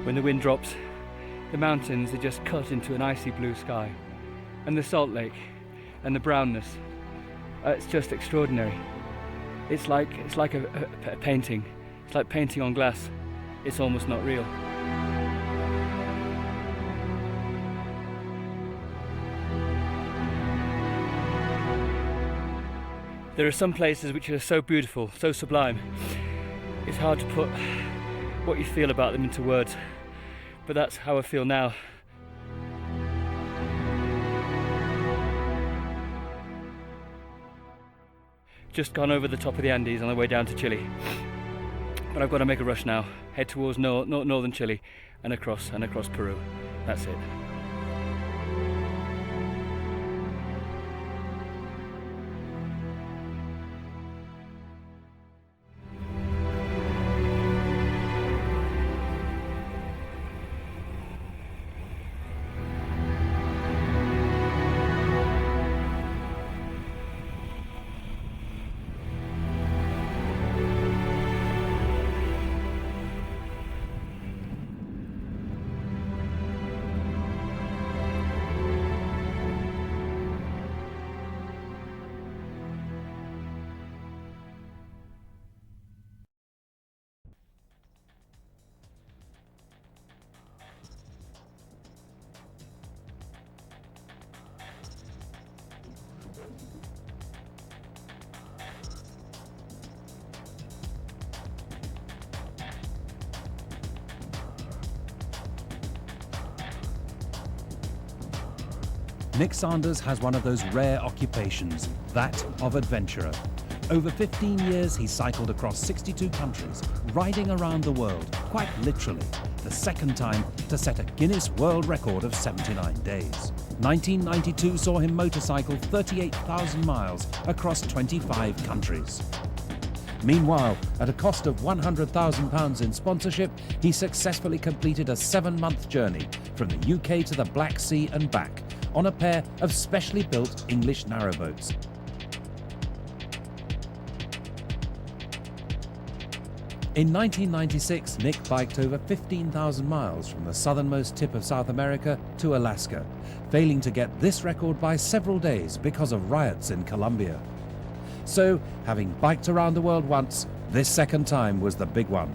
When the wind drops, the mountains are just cut into an icy blue sky. And the salt lake and the brownness, it's just extraordinary. It's like a painting. It's like painting on glass. It's almost not real. There are some places which are so beautiful, so sublime. It's hard to put what you feel about them into words, but that's how I feel now. Just gone over the top of the Andes on the way down to Chile. But I've got to make a rush now, head towards northern Chile and across Peru. That's it. Nick Sanders has one of those rare occupations, that of adventurer. Over 15 years, he's cycled across 62 countries, riding around the world, quite literally, the second time to set a Guinness World Record of 79 days. 1992 saw him motorcycle 38,000 miles across 25 countries. Meanwhile, at a cost of £100,000 in sponsorship, he successfully completed a 7-month journey from the UK to the Black Sea and back on a pair of specially built English narrowboats. In 1996, Nick biked over 15,000 miles from the southernmost tip of South America to Alaska, failing to get this record by several days because of riots in Colombia. So, having biked around the world once, this second time was the big one.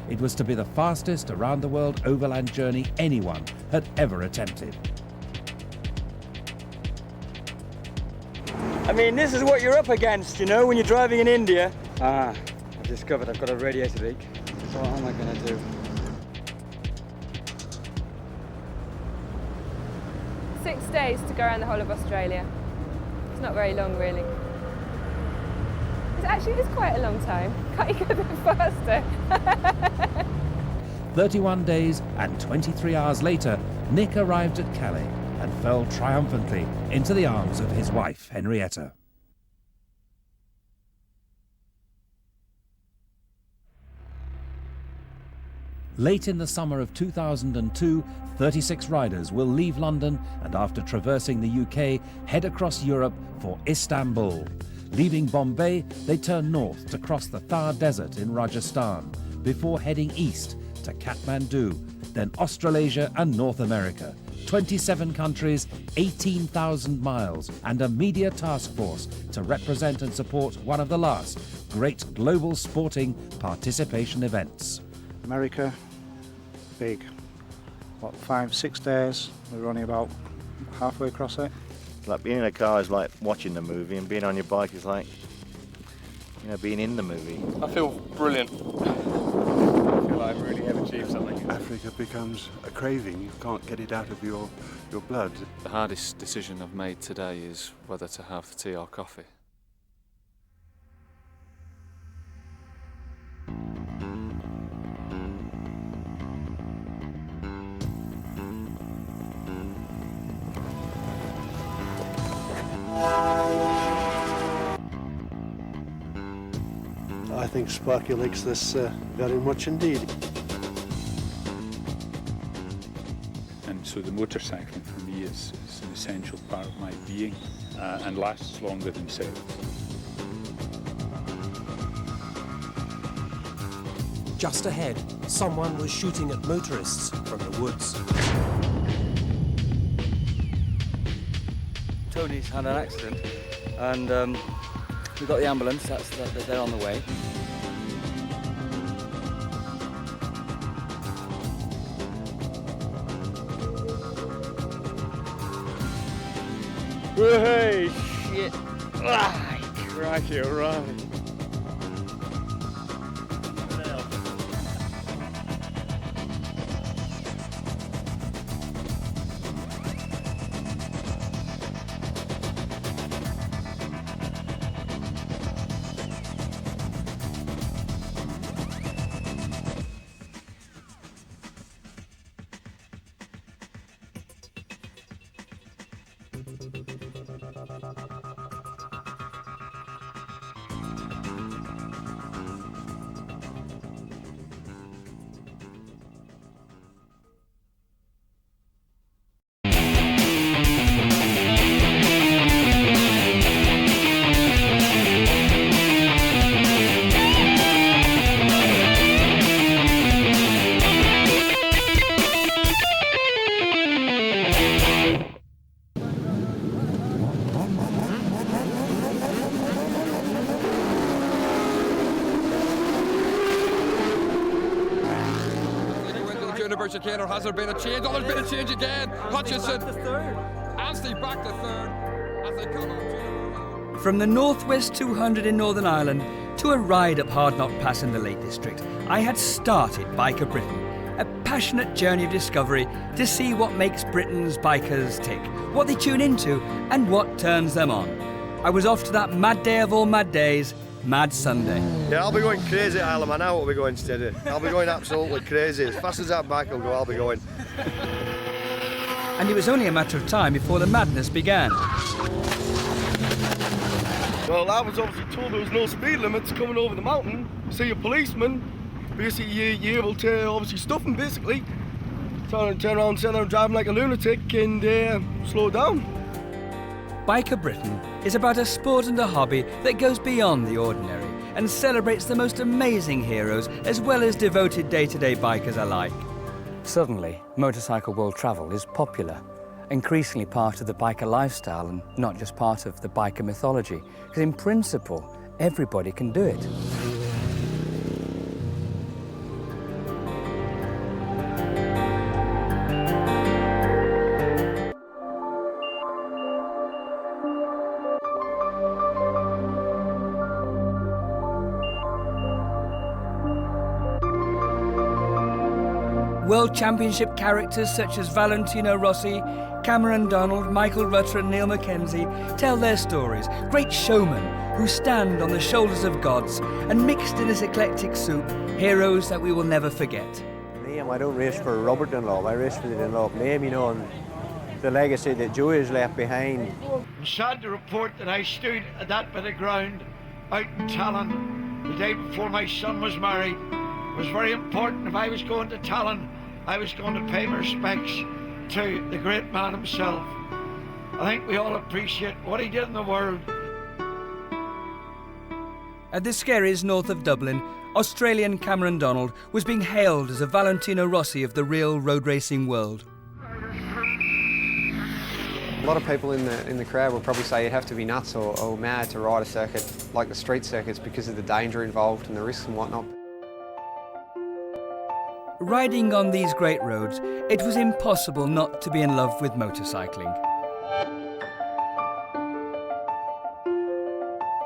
It was to be the fastest around-the-world overland journey anyone had ever attempted. I mean, this is what you're up against, you know, when you're driving in India. I've discovered I've got a radiator leak. So what am I going to do? 6 days to go around the whole of Australia. It's not very long, really. It is quite a long time. Can't you go a bit faster? 31 days and 23 hours later, Nick arrived at Calais and fell triumphantly into the arms of his wife, Henrietta. Late in the summer of 2002, 36 riders will leave London and, after traversing the UK, head across Europe for Istanbul. Leaving Bombay, they turn north to cross the Thar Desert in Rajasthan, before heading east to Kathmandu, then Australasia and North America. 27 countries, 18,000 miles, and a media task force to represent and support one of the last great global sporting participation events. America, big. What, 5-6 days? We're only about halfway across it. Like being in a car is like watching the movie, and being on your bike is like, you know, being in the movie. I feel brilliant. I feel like I really have achieved something. Africa becomes a craving. You can't get it out of your blood. The hardest decision I've made today is whether to have the tea or coffee. I think Sparky likes this very much indeed. And so the motorcycling for me is an essential part of my being and lasts longer than sales. Just ahead, someone was shooting at motorists from the woods. Tony's had an accident, and we've got the ambulance. They're on the way. Hey, shit. Ah, crikey, all right. Again, or has there been a change? Oh, there's been a change again. Hutchinson and Steve back to third as they come out. From the Northwest 200 in Northern Ireland to a ride up Hard Knock Pass in the Lake District, I had started Biker Britain, a passionate journey of discovery to see what makes Britain's bikers tick, what they tune into and what turns them on. I was off to that mad day of all mad days, Mad Sunday. Yeah, I'll be going crazy at Isle of Man. I won't be going steady. I'll be going absolutely crazy. As fast as that bike will go, I'll be going. And it was only a matter of time before the madness began. Well, I was obviously told there was no speed limits coming over the mountain. See a policeman, basically you're able to obviously stuff him basically. Turn around and say I'm driving like a lunatic and slow down. Biker Britain is about a sport and a hobby that goes beyond the ordinary and celebrates the most amazing heroes as well as devoted day-to-day bikers alike. Suddenly, motorcycle world travel is popular, increasingly part of the biker lifestyle and not just part of the biker mythology, because in principle, everybody can do it. World Championship characters such as Valentino Rossi, Cameron Donald, Michael Rutter and Neil Mackenzie tell their stories. Great showmen who stand on the shoulders of gods and mixed in this eclectic soup, heroes that we will never forget. Liam, I don't race for Robert Dunlop, I race for the Dunlop name, you know, and the legacy that Joey has left behind. I'm sad to report that I stood at that bit of ground out in Tallinn the day before my son was married. It was very important. If I was going to Tallinn, I was going to pay my respects to the great man himself. I think we all appreciate what he did in the world. At the Skerries north of Dublin, Australian Cameron Donald was being hailed as a Valentino Rossi of the real road racing world. A lot of people in the crowd will probably say you'd have to be nuts or mad to ride a circuit like the street circuits because of the danger involved and the risks and whatnot. Riding on these great roads, it was impossible not to be in love with motorcycling.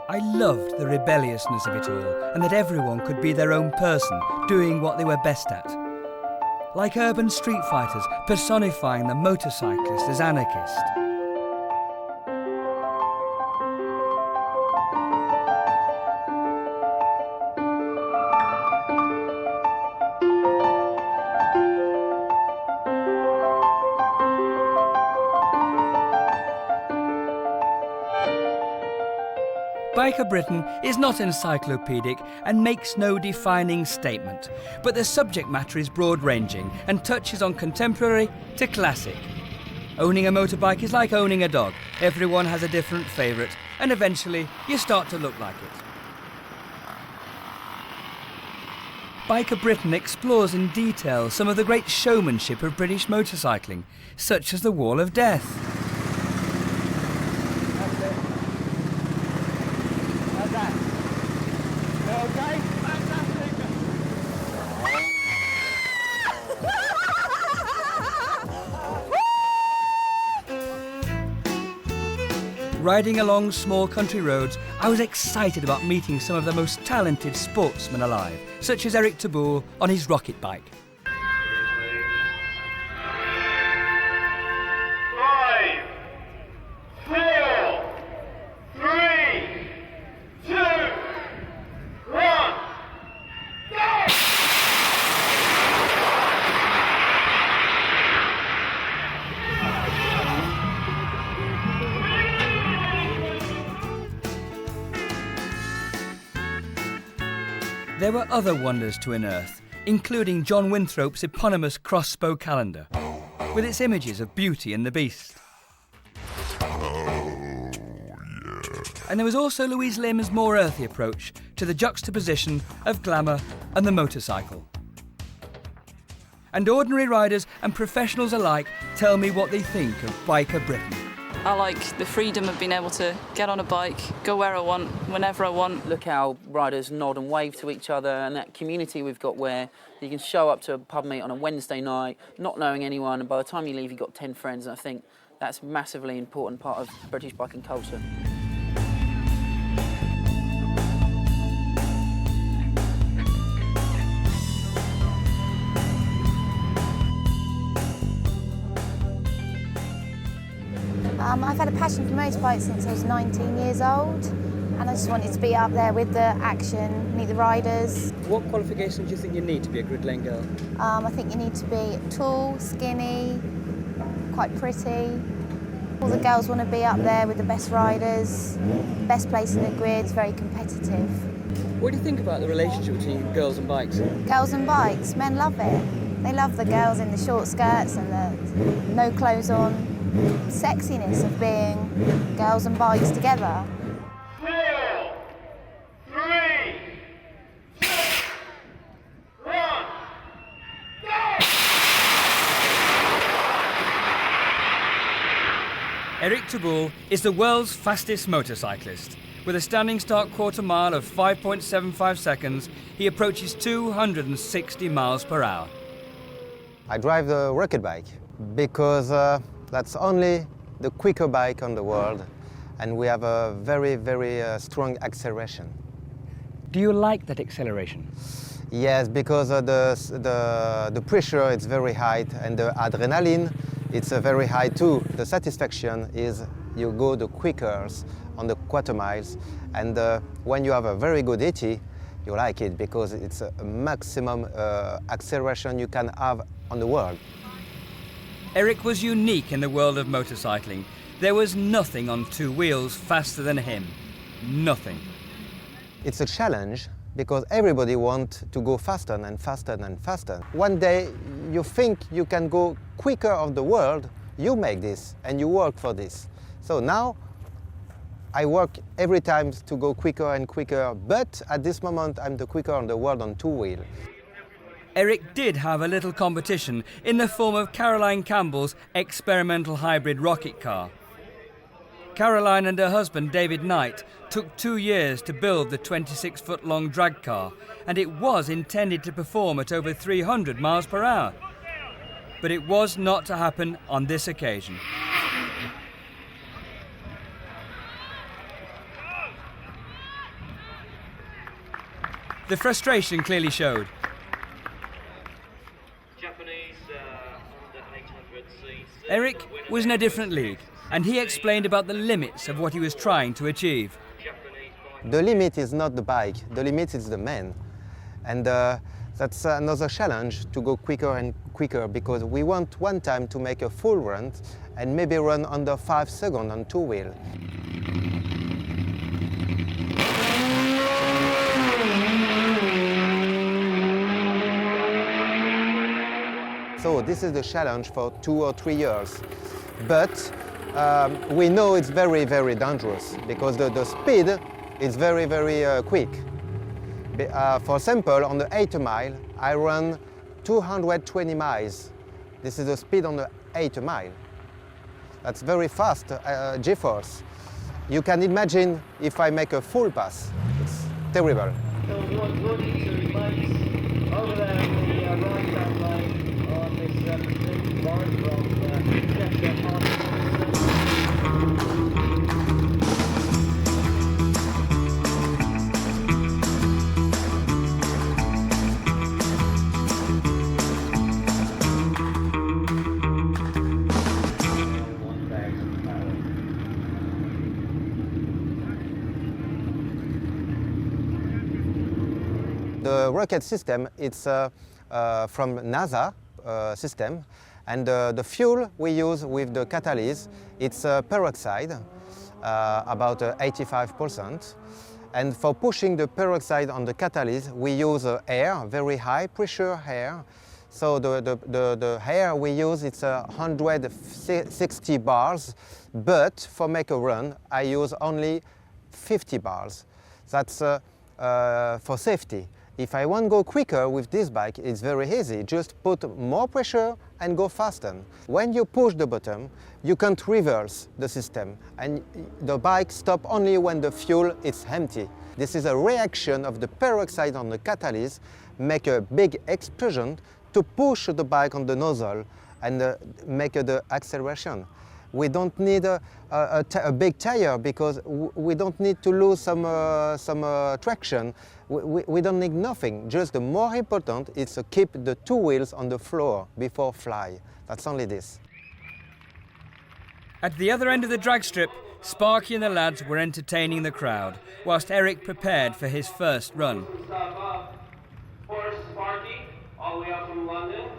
I loved the rebelliousness of it all and that everyone could be their own person, doing what they were best at. Like urban street fighters, personifying the motorcyclist as anarchist. Biker Britain is not encyclopedic and makes no defining statement, but the subject matter is broad-ranging and touches on contemporary to classic. Owning a motorbike is like owning a dog. Everyone has a different favourite, and eventually you start to look like it. Biker Britain explores in detail some of the great showmanship of British motorcycling, such as the Wall of Death. That's it. How's that? You okay? Fantastic. Riding along small country roads, I was excited about meeting some of the most talented sportsmen alive, such as Eric Taboul on his rocket bike. 5, 4, 3, 2, 1, go! There were other wonders to unearth, including John Winthrop's eponymous crossbow calendar, with its images of Beauty and the Beast. And there was also Louise Lim's more earthy approach to the juxtaposition of glamour and the motorcycle. And ordinary riders and professionals alike tell me what they think of Biker Britain. I like the freedom of being able to get on a bike, go where I want, whenever I want. Look how riders nod and wave to each other, and that community we've got where you can show up to a pub meet on a Wednesday night, not knowing anyone, and by the time you leave you've got 10 friends, and I think that's a massively important part of British biking culture. I've had a passion for motorbikes since I was 19 years old, and I just wanted to be up there with the action, meet the riders. What qualifications do you think you need to be a grid lane girl? I think you need to be tall, skinny, quite pretty. All the girls want to be up there with the best riders, best place in the grid, it's very competitive. What do you think about the relationship between girls and bikes? Girls and bikes, men love it. They love the girls in the short skirts and the no clothes on. Sexiness of being girls and bikes together. 4, 3, 2, 1, go! Eric Taboul is the world's fastest motorcyclist. With a standing start quarter mile of 5.75 seconds, he approaches 260 miles per hour. I drive the rocket bike because that's only the quicker bike on the world, and we have a very, very strong acceleration. Do you like that acceleration? Yes, because the pressure is very high, and the adrenaline it's very high too. The satisfaction is you go the quicker on the quarter miles, and when you have a very good 80, you like it because it's a maximum acceleration you can have on the world. Eric was unique in the world of motorcycling. There was nothing on two wheels faster than him. Nothing. It's a challenge because everybody wants to go faster and faster and faster. One day you think you can go quicker of the world, you make this and you work for this. So now I work every time to go quicker and quicker, but at this moment I'm the quicker on the world on two wheels. Eric did have a little competition in the form of Caroline Campbell's experimental hybrid rocket car. Caroline and her husband David Knight took 2 years to build the 26-foot-long drag car, and it was intended to perform at over 300 miles per hour. But it was not to happen on this occasion. The frustration clearly showed. Eric was in a different league, and he explained about the limits of what he was trying to achieve. The limit is not the bike, the limit is the man. And that's another challenge to go quicker and quicker, because we want one time to make a full run and maybe run under 5 seconds on two wheels. So this is the challenge for 2 or 3 years. But we know it's very, very dangerous because the speed is very, very quick. For example, on the 8 mile, I run 220 miles. This is the speed on the 8 mile. That's very fast G-force. You can imagine if I make a full pass. It's terrible. So over there on the right-hand line on this bar from The rocket system, it's from NASA system, and the fuel we use with the catalyst, it's peroxide, about 85%. And for pushing the peroxide on the catalyst, we use air, very high pressure air. So the air we use, it's 160 bars, but for make a run, I use only 50 bars. That's for safety. If I want to go quicker with this bike, it's very easy. Just put more pressure and go faster. When you push the button, you can't reverse the system, and the bike stops only when the fuel is empty. This is a reaction of the peroxide on the catalyst, make a big explosion to push the bike on the nozzle and make the acceleration. We don't need a big tire because we don't need to lose some traction. We don't need nothing. Just the more important is to keep the two wheels on the floor before fly. That's only this. At the other end of the drag strip, Sparky and the lads were entertaining the crowd, whilst Eric prepared for his first run. Horse Sparky, all the way up from London.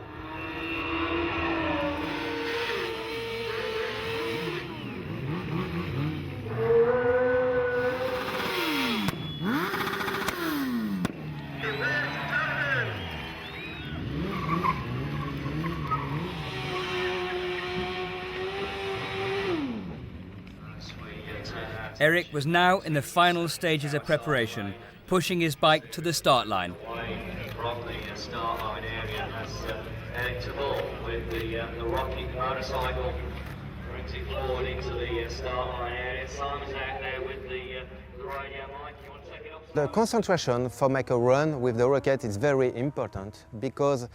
Eric was now in the final stages of preparation, pushing his bike to the start line. From the start line area as Eric Tabor with the rocket motorcycle brings it forward into the start line area. Simon's out there with the radio mic. You want to take it up? The concentration for make a run with the rocket is very important because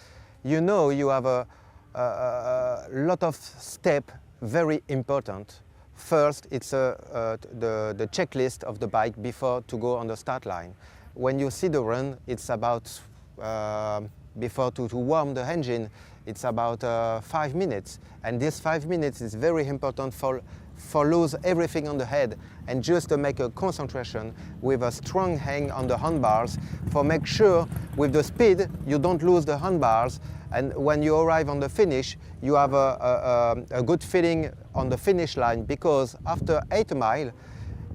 you know you have a lot of steps very important. First, it's the checklist of the bike before to go on the start line. When you see the run, it's about, before to warm the engine, it's about 5 minutes. And this 5 minutes is very important for lose everything on the head and just to make a concentration with a strong hang on the handbars for make sure with the speed you don't lose the handbars, and when you arrive on the finish you have a good feeling on the finish line, because after 8 miles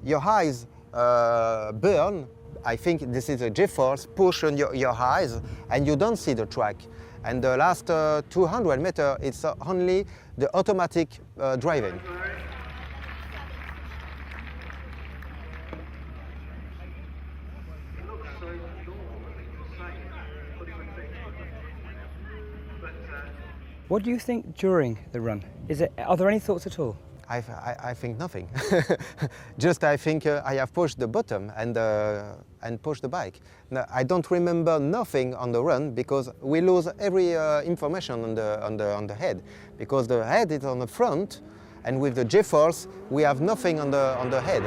your eyes burn. I think this is a G-force push on your eyes and you don't see the track. And the last 200 meters it's only the automatic driving. What do you think during the run? Are there any thoughts at all? I think nothing. Just I think I have pushed the button and pushed the bike. Now, I don't remember nothing on the run because we lose every information on the head, because the head is on the front, and with the G-force we have nothing on the head.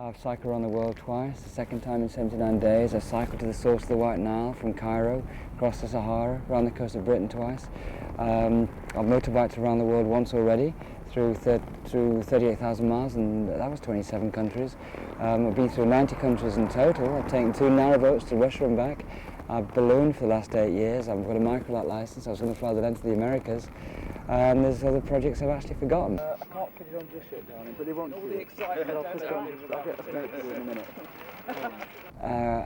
I've cycled around the world twice. The second time in 79 days. I cycled to the source of the White Nile from Cairo, across the Sahara, around the coast of Britain twice. I've motorbiked around the world once already, through 38,000 miles, and that was 27 countries. I've been through 90 countries in total. I've taken 2 narrowboats to Russia and back. I've ballooned for the last 8 years. I've got a microlight license. I was going to fly the length of the Americas. And there's other projects I've actually forgotten. I can't fit it on just yet, darling, but they won't. All the excitement. I'll put it on. I'll get a snow in a minute.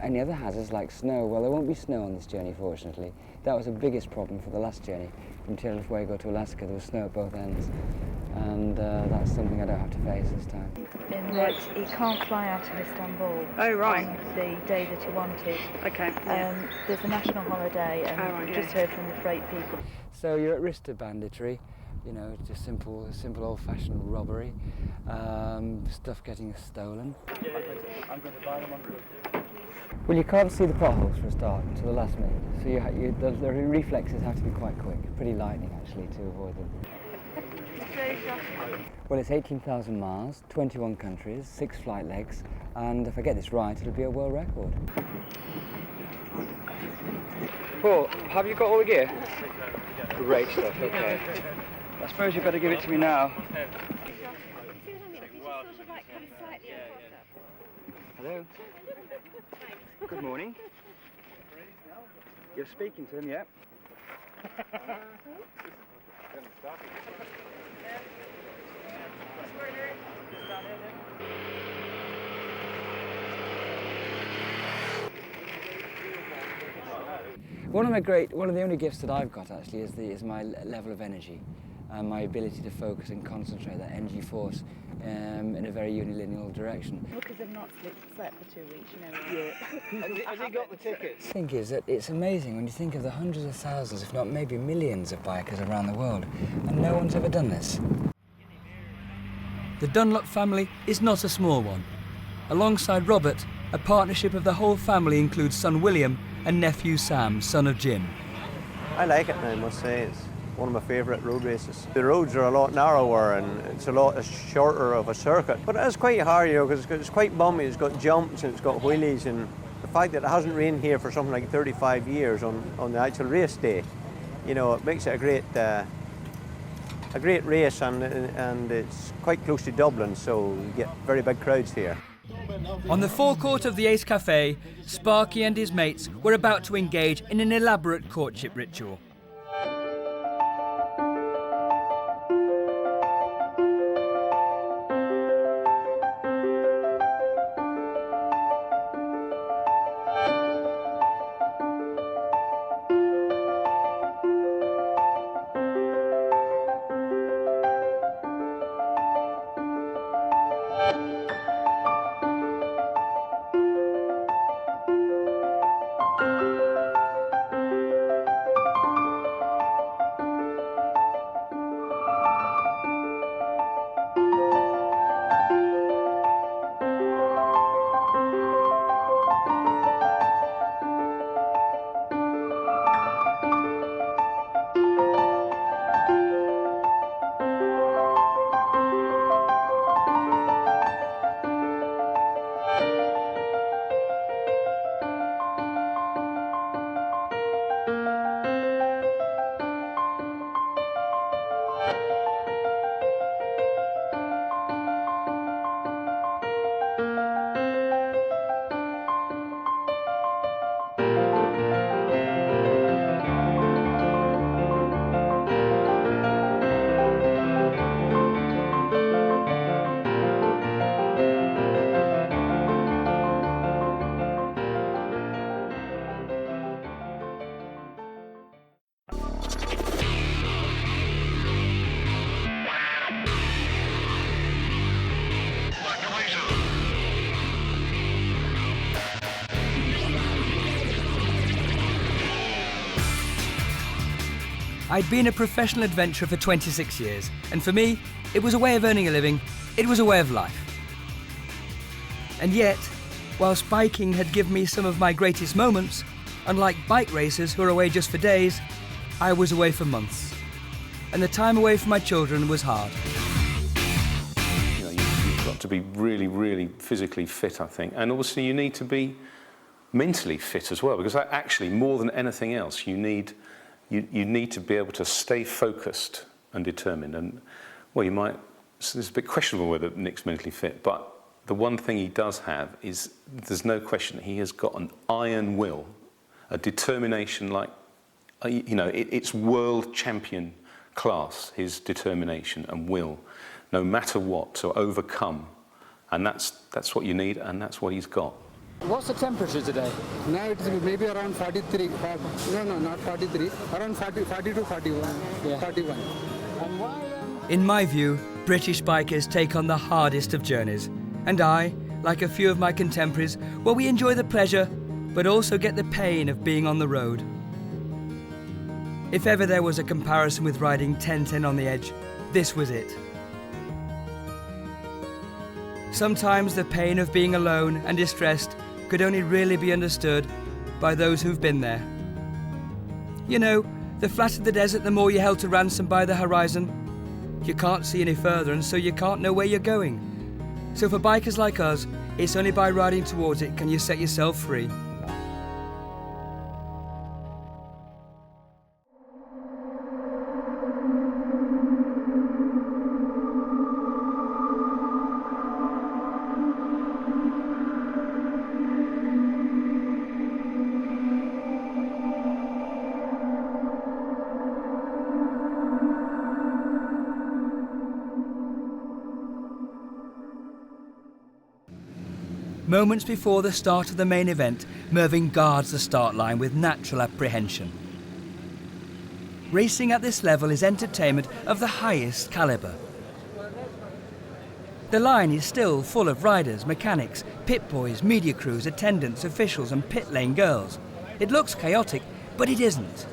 Any other hazards like snow? Well, there won't be snow on this journey, fortunately. That was the biggest problem for the last journey. From Tierra del Fuego to Alaska, there was snow at both ends. And that's something I don't have to face this time. In that he can't fly out of Istanbul on the day that he wanted. Okay. There's a national holiday, and we just heard from the freight people. So you're at risk of banditry, you know, just simple old-fashioned robbery, stuff getting stolen. I'm going to buy them on route. Well, you can't see the potholes for a start until the last minute, so the reflexes have to be quite quick, pretty lightning actually, to avoid them. Well, it's 18,000 miles, 21 countries, 6 flight legs, and if I get this right, it'll be a world record. Paul, have you got all the gear? Great stuff, okay. I suppose you better give it to me now. Hello. Good morning. You're speaking to him, yeah? One of the only gifts that I've got actually is my level of energy, and my ability to focus and concentrate that energy force in a very unilinear direction. Because I've not slept for 2 weeks, you know. Yeah. Has he got the tickets? The thing is that it's amazing when you think of the hundreds of thousands, if not maybe millions of bikers around the world, and no one's ever done this. The Dunlop family is not a small one. Alongside Robert, a partnership of the whole family includes son William and nephew Sam, son of Jim. I like it, I must say. It's one of my favourite road races. The roads are a lot narrower and it's a lot shorter of a circuit, but it's quite hard, you know, because it's quite bumpy. It's got jumps and it's got wheelies, and the fact that it hasn't rained here for something like 35 years on the actual race day, you know, it makes it a great race, and it's quite close to Dublin, so you get very big crowds here. On the forecourt of the Ace Cafe, Sparky and his mates were about to engage in an elaborate courtship ritual. I'd been a professional adventurer for 26 years, and for me, it was a way of earning a living, it was a way of life. And yet, whilst biking had given me some of my greatest moments, unlike bike racers who are away just for days, I was away for months. And the time away from my children was hard. You know, you've got got to be really, really physically fit, I think. And also you need to be mentally fit as well, because actually, more than anything else, you need to be able to stay focused and determined. And, well, you might, so it's a bit questionable whether Nick's mentally fit, but the one thing he does have is, there's no question, he has got an iron will, a determination like, you know, it's world champion class, his determination and will, no matter what, to overcome. And that's what you need, and that's what he's got. What's the temperature today? Now it's maybe around 43, no, not 43, around 40 to 41. Yeah. 41. And why, In my view, British bikers take on the hardest of journeys. And I, like a few of my contemporaries, well, we enjoy the pleasure, but also get the pain of being on the road. If ever there was a comparison with riding 1010 on the edge, this was it. Sometimes the pain of being alone and distressed could only really be understood by those who've been there. You know, the flatter the desert, the more you're held to ransom by the horizon. You can't see any further, and so you can't know where you're going. So for bikers like us, it's only by riding towards it can you set yourself free. Moments before the start of the main event, Mervyn guards the start line with natural apprehension. Racing at this level is entertainment of the highest calibre. The line is still full of riders, mechanics, pit boys, media crews, attendants, officials and pit lane girls. It looks chaotic, but it isn't.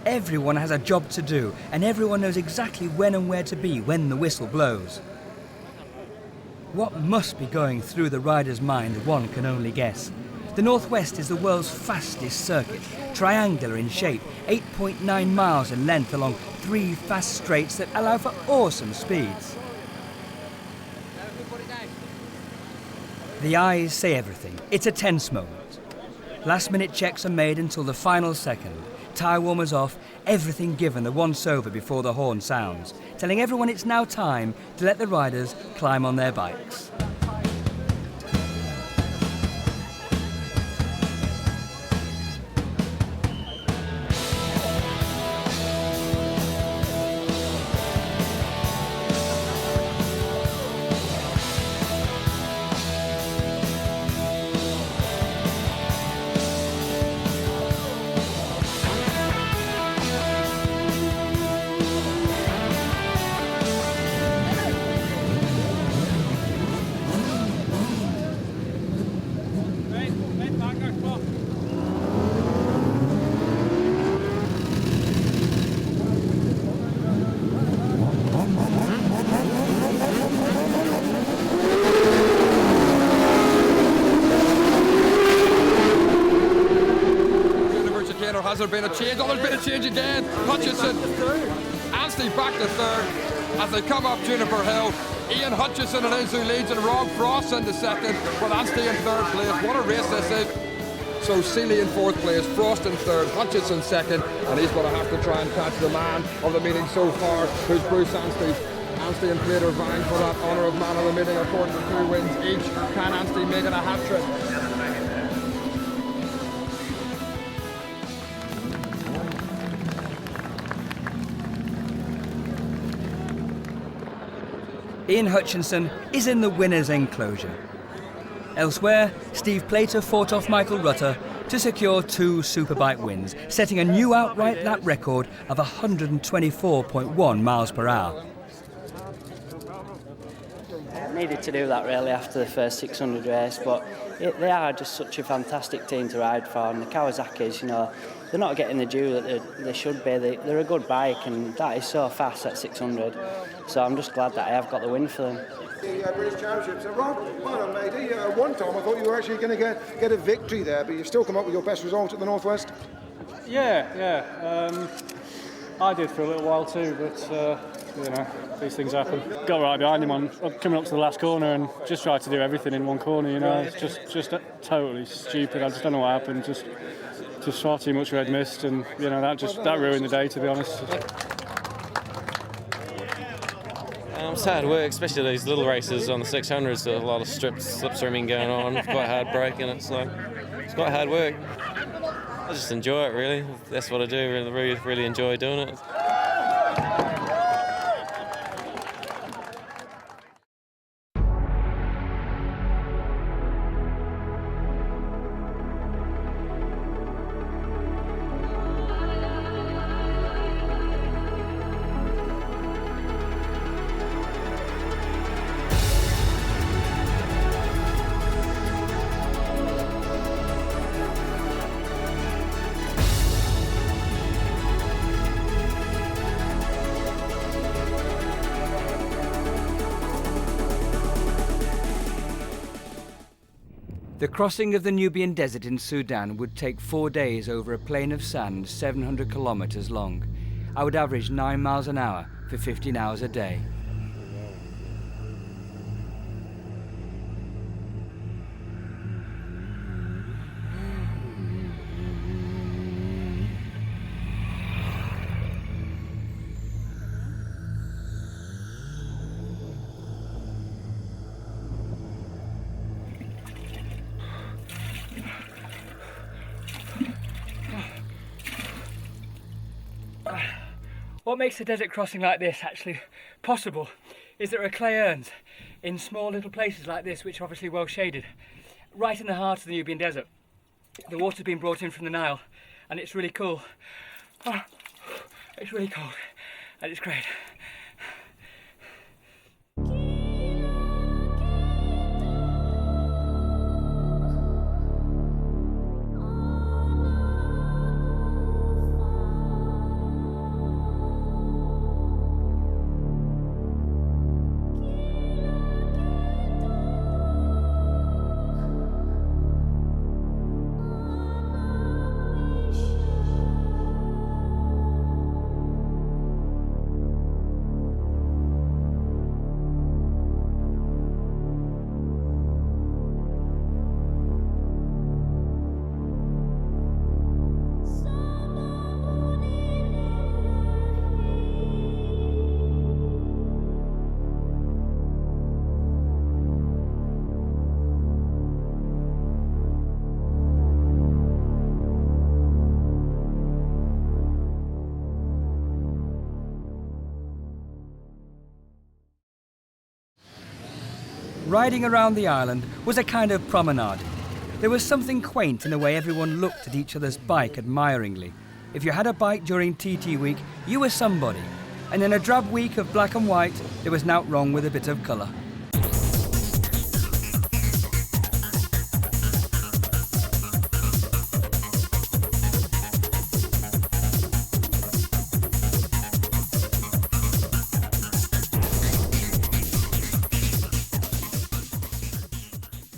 Everyone has a job to do, and everyone knows exactly when and where to be when the whistle blows. What must be going through the rider's mind, one can only guess. The Northwest is the world's fastest circuit, triangular in shape, 8.9 miles in length along 3 fast straights that allow for awesome speeds. The eyes say everything. It's a tense moment. Last-minute checks are made until the final second. Tyre warmers off, everything given the once-over before the horn sounds, telling everyone it's now time to let the riders climb on their bikes. Has there been a change? Oh, there's been a change again. Hutchison. Anstey back to third as they come up Juniper Hill. Ian Hutchison it is who leads, and Rob Frost in the second, with Anstey in third place. What a race this is. So Seeley in fourth place, Frost in third, Hutchison second, and he's going to have to try and catch the man of the meeting so far, who's Bruce Anstey. Anstey and Plater vying for that honour of man of the meeting, according to 2 wins each. Can Anstey make it a hat-trick? Ian Hutchinson is in the winner's enclosure. Elsewhere, Steve Plater fought off Michael Rutter to secure 2 Superbike wins, setting a new outright lap record of 124.1 miles per hour. Needed to do that really after the first 600 race, but they are just such a fantastic team to ride for, and the Kawasaki's, you know, they're not getting the due that they should be. They're a good bike, and that is so fast at 600. So I'm just glad that I have got the win for them. The British Championship. So Rob, well done, matey. One time I thought you were actually going to get a victory there, but you've still come up with your best result at the Northwest. Yeah. I did for a little while too, but you know, these things happen. Got right behind him on coming up to the last corner and just tried to do everything in one corner. You know, it's just totally stupid. I just don't know what happened. Just far too much red mist, and you know that ruined the day, to be honest. It's hard work, especially these little races on the 600s. There's a lot of slip swimming going on. It's quite hard braking. It's quite hard work. I just enjoy it, really. That's what I do. Really enjoy doing it. The crossing of the Nubian desert in Sudan would take 4 days over a plain of sand 700 kilometers long. I would average 9 miles an hour for 15 hours a day. What makes a desert crossing like this actually possible is there are clay urns in small little places like this, which are obviously well shaded, right in the heart of the Nubian desert. The water's been brought in from the Nile and it's really cool. Oh, it's really cold and it's great. Riding around the island was a kind of promenade. There was something quaint in the way everyone looked at each other's bike admiringly. If you had a bike during TT week, you were somebody. And in a drab week of black and white, there was naught wrong with a bit of colour.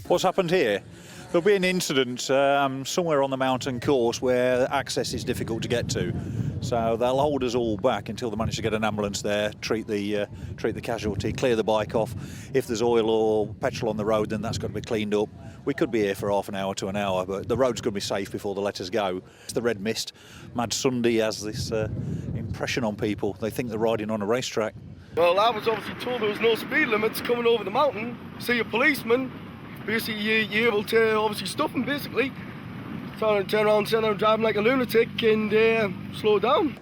What's happened here? There'll be an incident somewhere on the mountain course where access is difficult to get to. So they'll hold us all back until they manage to get an ambulance there, treat the casualty, clear the bike off. If there's oil or petrol on the road, then that's got to be cleaned up. We could be here for half an hour to an hour, but the road's going to be safe before they let us go. It's the red mist. Mad Sunday has this impression on people. They think they're riding on a racetrack. Well, I was obviously told there was no speed limits coming over the mountain. See a policeman. Basically, you're able to obviously stop them, basically. Turn around, sit down, driving like a lunatic and slow down.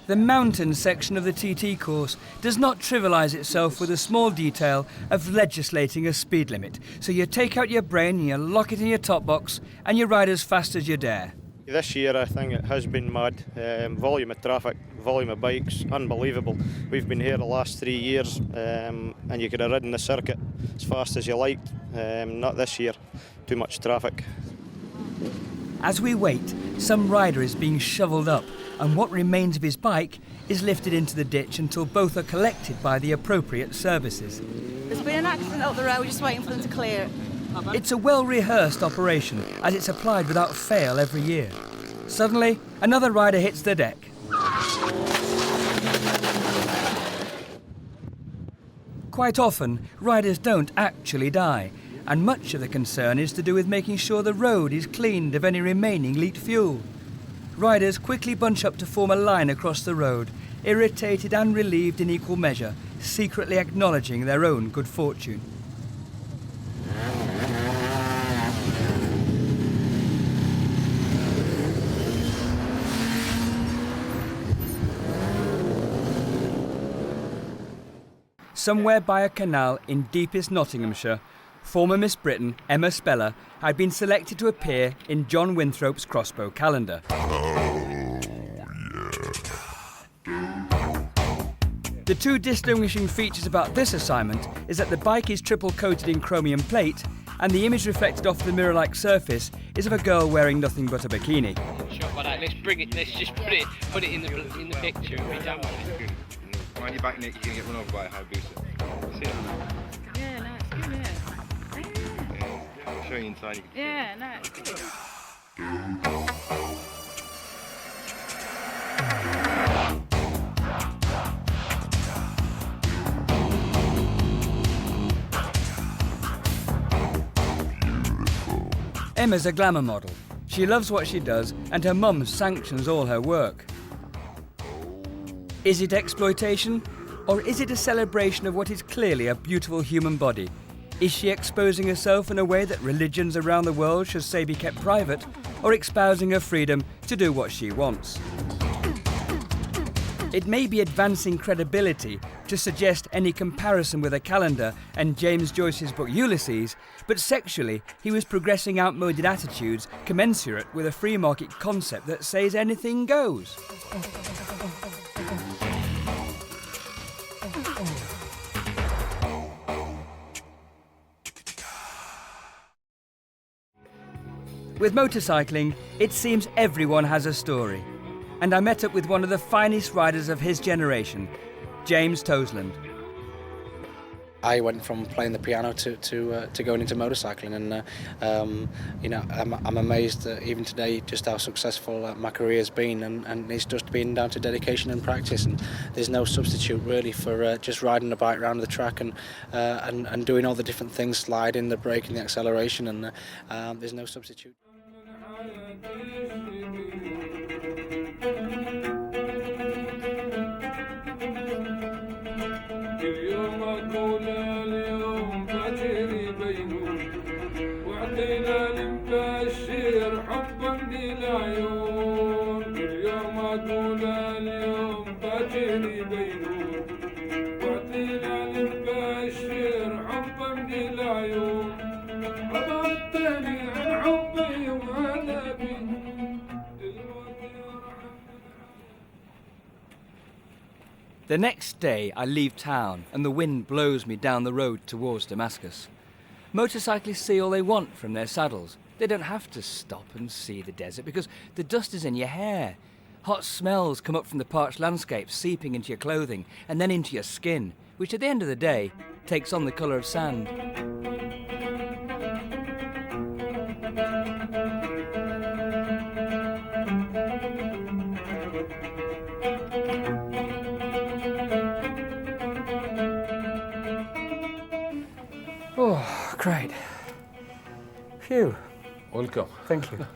The mountain section of the TT course does not trivialise itself with the small detail of legislating a speed limit. So you take out your brain, you lock it in your top box and you ride as fast as you dare. This year I think it has been mad. Volume of traffic, volume of bikes, unbelievable. We've been here the last 3 years and you could have ridden the circuit as fast as you liked. Not this year, too much traffic. As we wait, some rider is being shovelled up and what remains of his bike is lifted into the ditch until both are collected by the appropriate services. There's been an accident up the road, we're just waiting for them to clear it. It's a well-rehearsed operation, as it's applied without fail every year. Suddenly, another rider hits the deck. Quite often, riders don't actually die, and much of the concern is to do with making sure the road is cleaned of any remaining leaked fuel. Riders quickly bunch up to form a line across the road, irritated and relieved in equal measure, secretly acknowledging their own good fortune. Somewhere by a canal in deepest Nottinghamshire, former Miss Britain Emma Speller had been selected to appear in John Winthrop's crossbow calendar. The two distinguishing features about this assignment is that the bike is triple coated in chromium plate and the image reflected off the mirror-like surface is of a girl wearing nothing but a bikini. Shot by that. Let's bring it. Let's just put it in the picture and be done with it. Mind your back, Nick. You're gonna get run over by a Hayabusa. See that? Yeah, no, it's good, yeah. I'll show you inside. Yeah, no, it's good. Emma's a glamour model. She loves what she does and her mum sanctions all her work. Is it exploitation? Or is it a celebration of what is clearly a beautiful human body? Is she exposing herself in a way that religions around the world should say be kept private, or espousing her freedom to do what she wants? It may be advancing credibility to suggest any comparison with a calendar and James Joyce's book Ulysses, but sexually he was progressing outmoded attitudes commensurate with a free market concept that says anything goes. With motorcycling, it seems everyone has a story. And I met up with one of the finest riders of his generation, James Toseland. I went from playing the piano to going into motorcycling, and you know, I'm amazed that even today just how successful my career has been, and it's just been down to dedication and practice, and there's no substitute really for just riding a bike around the track and doing all the different things, sliding, the braking, the acceleration, and there's no substitute. The next day I leave town and the wind blows me down the road towards Damascus. Motorcyclists see all they want from their saddles. They don't have to stop and see the desert because the dust is in your hair. Hot smells come up from the parched landscape, seeping into your clothing and then into your skin, which at the end of the day takes on the colour of sand. Oh, great. Phew. Welcome. Thank you.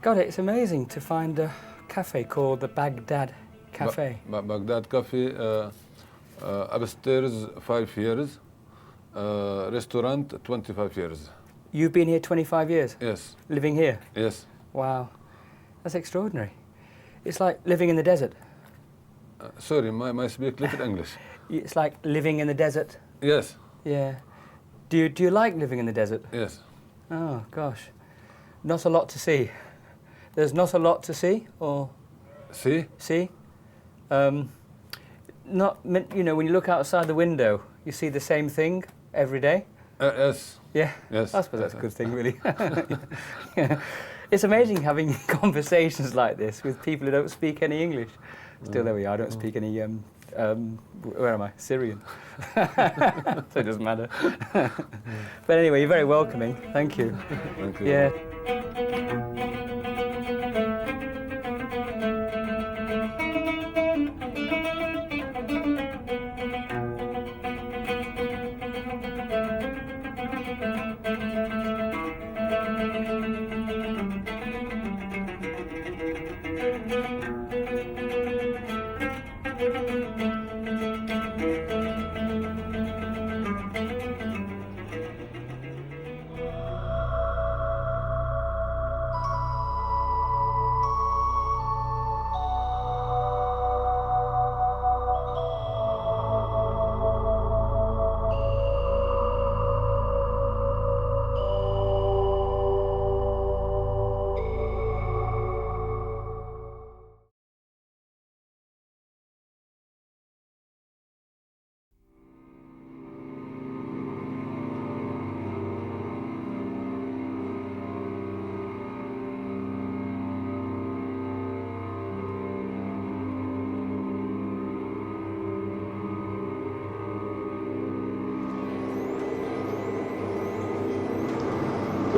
God, it's amazing to find a cafe called the Baghdad Cafe. Baghdad Cafe, upstairs 5 years, restaurant 25 years. You've been here 25 years? Yes. Living here? Yes. Wow. That's extraordinary. It's like living in the desert. Sorry, my speak little English. It's like living in the desert? Yes. Yeah. Do you like living in the desert? Yes. Oh, gosh. Not a lot to see. There's not a lot to see, or? See? See? Not, you know, when you look outside the window, you see the same thing every day? Yes. Yeah? Yes. I suppose that's a good thing, really. Yeah. It's amazing having conversations like this with people who don't speak any English. Still, there we are, I don't speak any, where am I? Syrian. So it doesn't matter. But anyway, you're very welcoming. Thank you. Thank you. Yeah.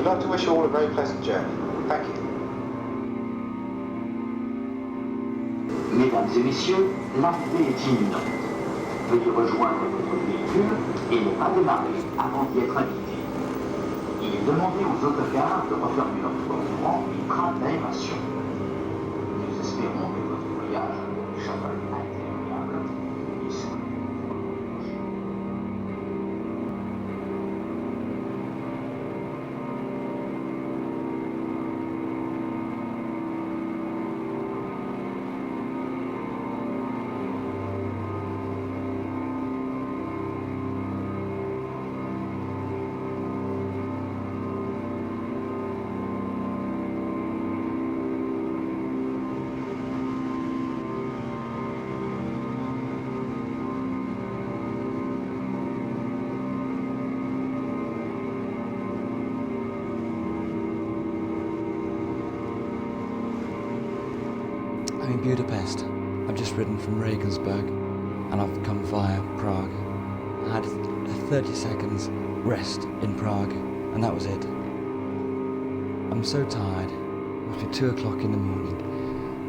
We'd like to wish you all a very pleasant journey. Thank you. Mesdames et messieurs, l'arrivée est imminente. Veuillez rejoindre votre véhicule et ne pas démarrer avant d'y être invité. Il est demandé aux autocars de refermer leur courant et train d'aération. Nous espérons que votre voyage sera agréable et souriant. I'm in Budapest. I've just ridden from Regensburg and I've come via Prague. I had a 30 seconds rest in Prague and that was it. I'm so tired. It must be 2 o'clock in the morning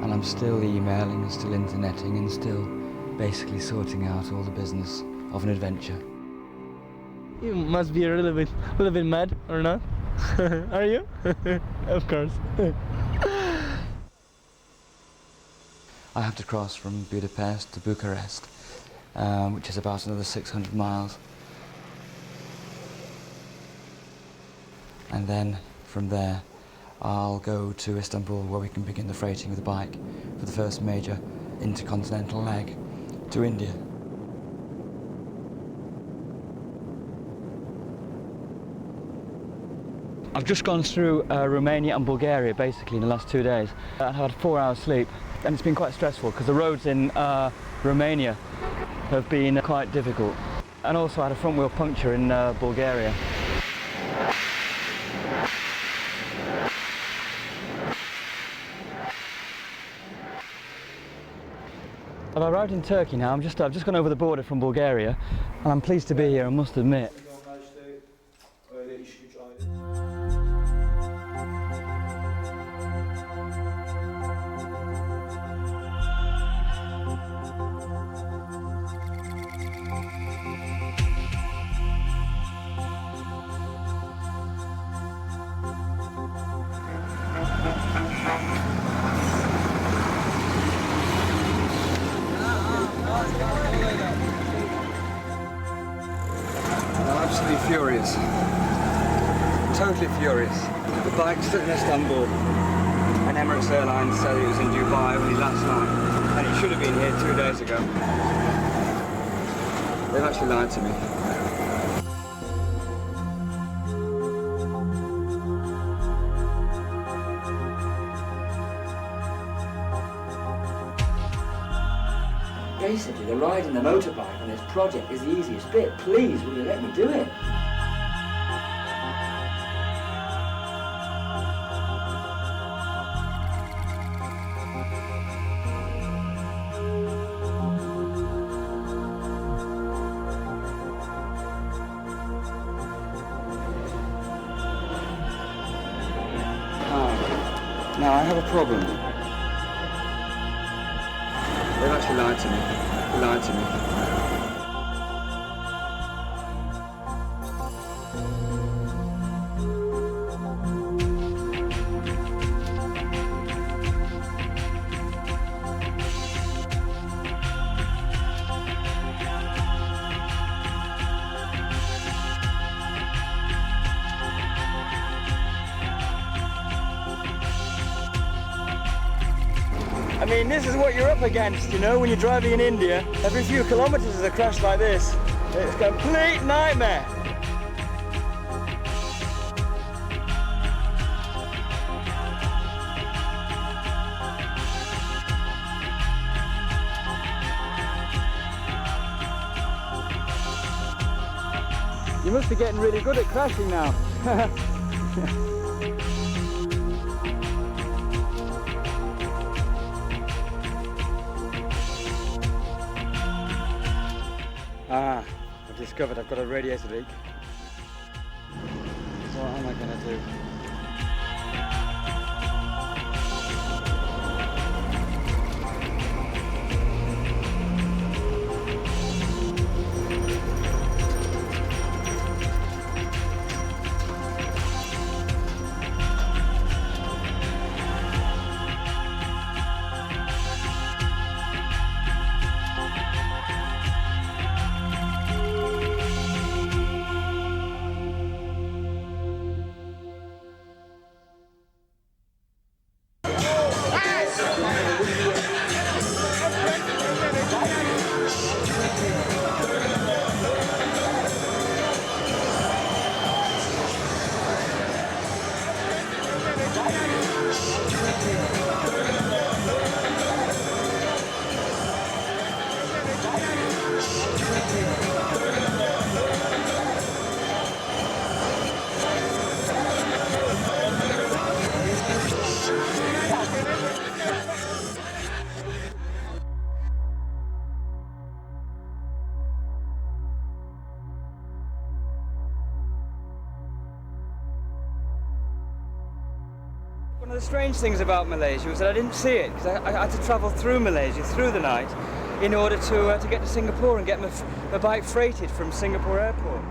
and I'm still emailing and still interneting and still basically sorting out all the business of an adventure. You must be a little bit mad, or not? Are you? Of course. I have to cross from Budapest to Bucharest, which is about another 600 miles. And then from there, I'll go to Istanbul where we can begin the freighting of the bike for the first major intercontinental leg to India. I've just gone through Romania and Bulgaria basically in the last 2 days. I've had 4 hours sleep and it's been quite stressful because the roads in Romania have been quite difficult. And also I had a front wheel puncture in Bulgaria. I've arrived in Turkey now. I've just gone over the border from Bulgaria and I'm pleased to be here, I must admit. I'm absolutely furious. Totally furious. The bike's stuck in Istanbul and Emirates Airlines said it was in Dubai only last night and it should have been here 2 days ago. They've actually lied to me. Basically, the riding the motorbike on this project is the easiest bit. Please, will you let me do it? Now I have a problem. They've actually lied to me. They lied to me. I mean, this is what you're up against, you know, when you're driving in India. Every few kilometers there's a crash like this. It's a complete nightmare. You must be getting really good at crashing now. I've discovered I've got a radiator leak. What am I going to do? One of the strange things about Malaysia was that I didn't see it, because I had to travel through Malaysia through the night in order to get to Singapore and get my bike freighted from Singapore airport.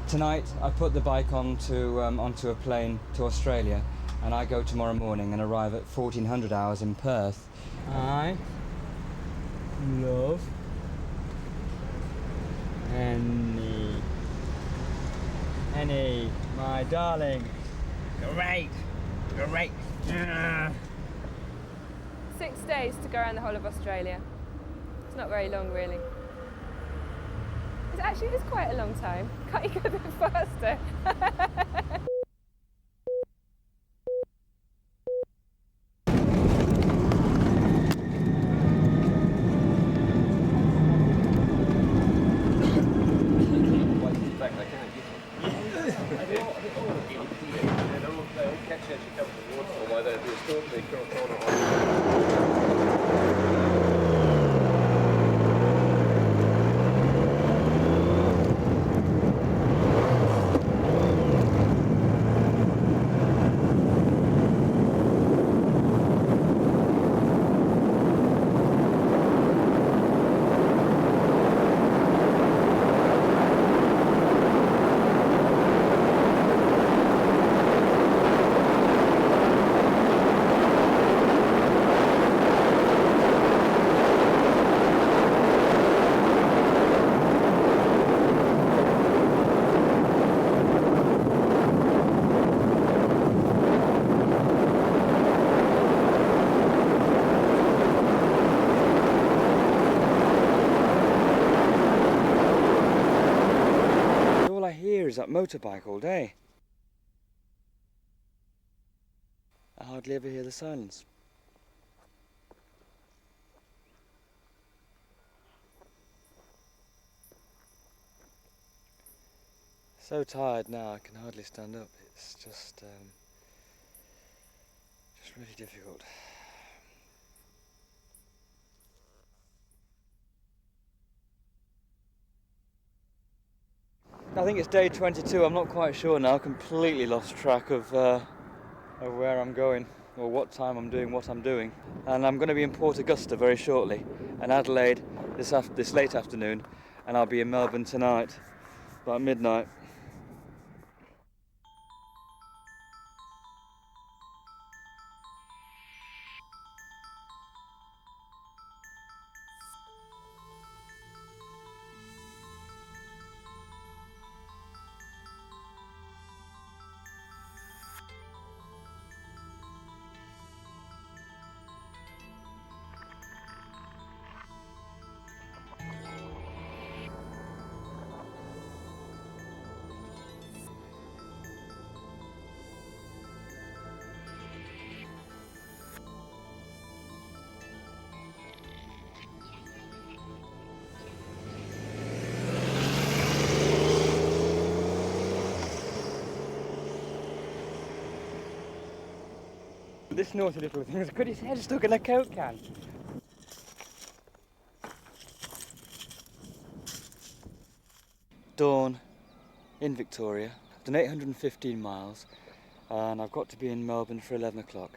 Tonight I put the bike onto a plane to Australia, and I go tomorrow morning and arrive at 1400 hours in Perth. I love Annie, my darling. Great. Yeah. 6 days to go around the whole of Australia. It's not very long, really. It's quite a long time. Can't you go a bit faster? Is that motorbike all day. I hardly ever hear the silence. So tired now I can hardly stand up. It's just really difficult. I think it's day 22, I'm not quite sure now, completely lost track of where I'm going or what time I'm doing what I'm doing. And I'm going to be in Port Augusta very shortly and Adelaide this late afternoon, and I'll be in Melbourne tonight, about midnight. This naughty little thing has got his head stuck in a Coke can. Dawn in Victoria. I've done 815 miles and I've got to be in Melbourne for 11 o'clock.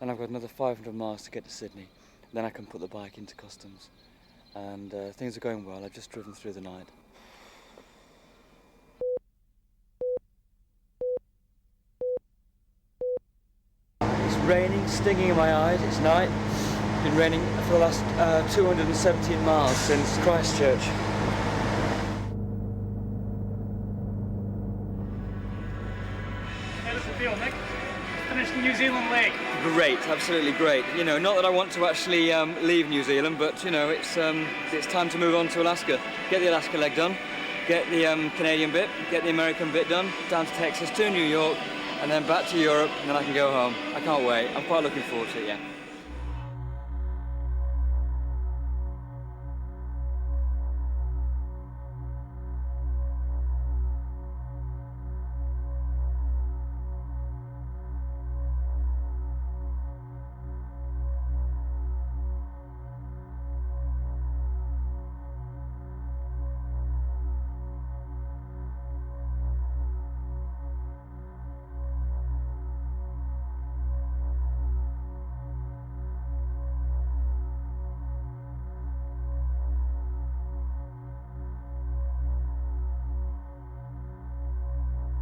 Then I've got another 500 miles to get to Sydney. Then I can put the bike into customs. And things are going well. I've just driven through the night. Raining, stinging in my eyes, it's night. It's been raining for the last 217 miles since Christchurch. How does it feel, Nick? Finished the New Zealand leg. Great, absolutely great. You know, not that I want to actually leave New Zealand, but you know, it's time to move on to Alaska. Get the Alaska leg done, get the Canadian bit, get the American bit done, down to Texas, to New York, and then back to Europe, and then I can go home. I can't wait. I'm quite looking forward to it, yeah.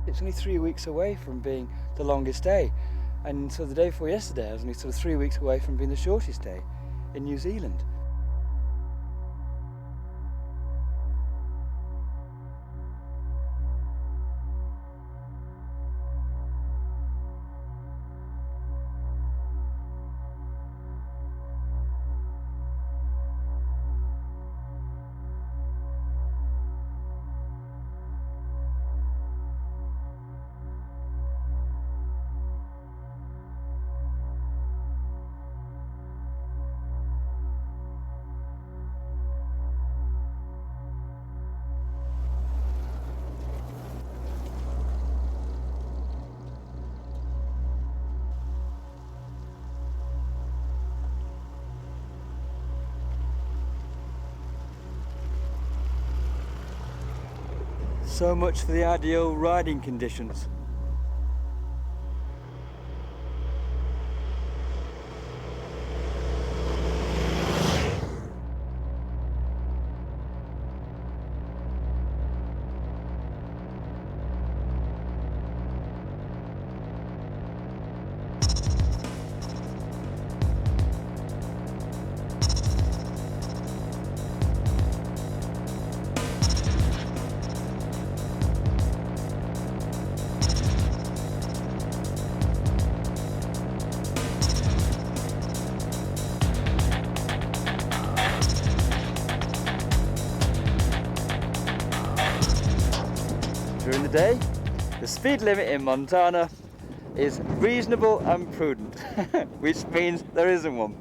It's only 3 weeks away from being the longest day, and so the day before yesterday I was only sort of 3 weeks away from being the shortest day in New Zealand. So much for the ideal riding conditions. During the day, the speed limit in Montana is reasonable and prudent, which means there isn't one.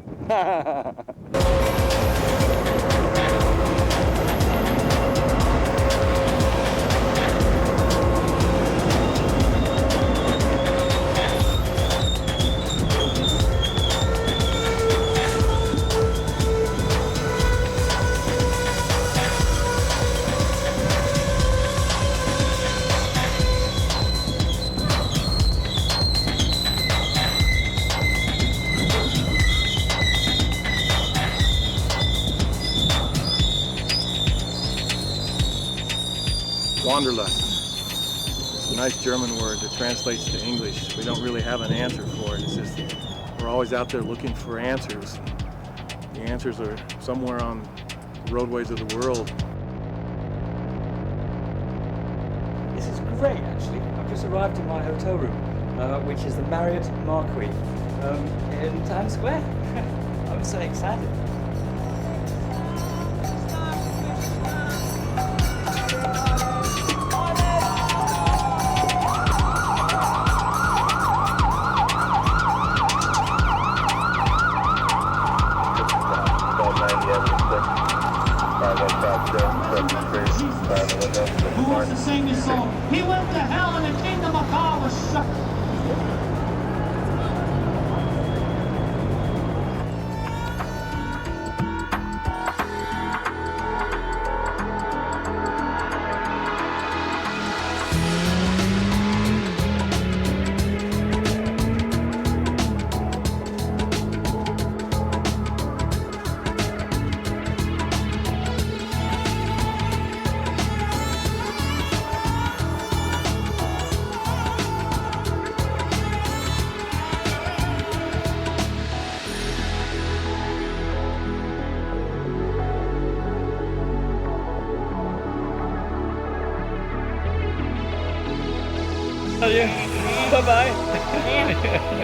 Wanderlust. It's a nice German word that translates to English. We don't really have an answer for it. It's just we're always out there looking for answers. The answers are somewhere on the roadways of the world. This is great, actually. I've just arrived in my hotel room, which is the Marriott Marquis in Times Square. I'm so excited. Who wants to sing this song? He went to hell and the kingdom of God was shut. Bye-bye.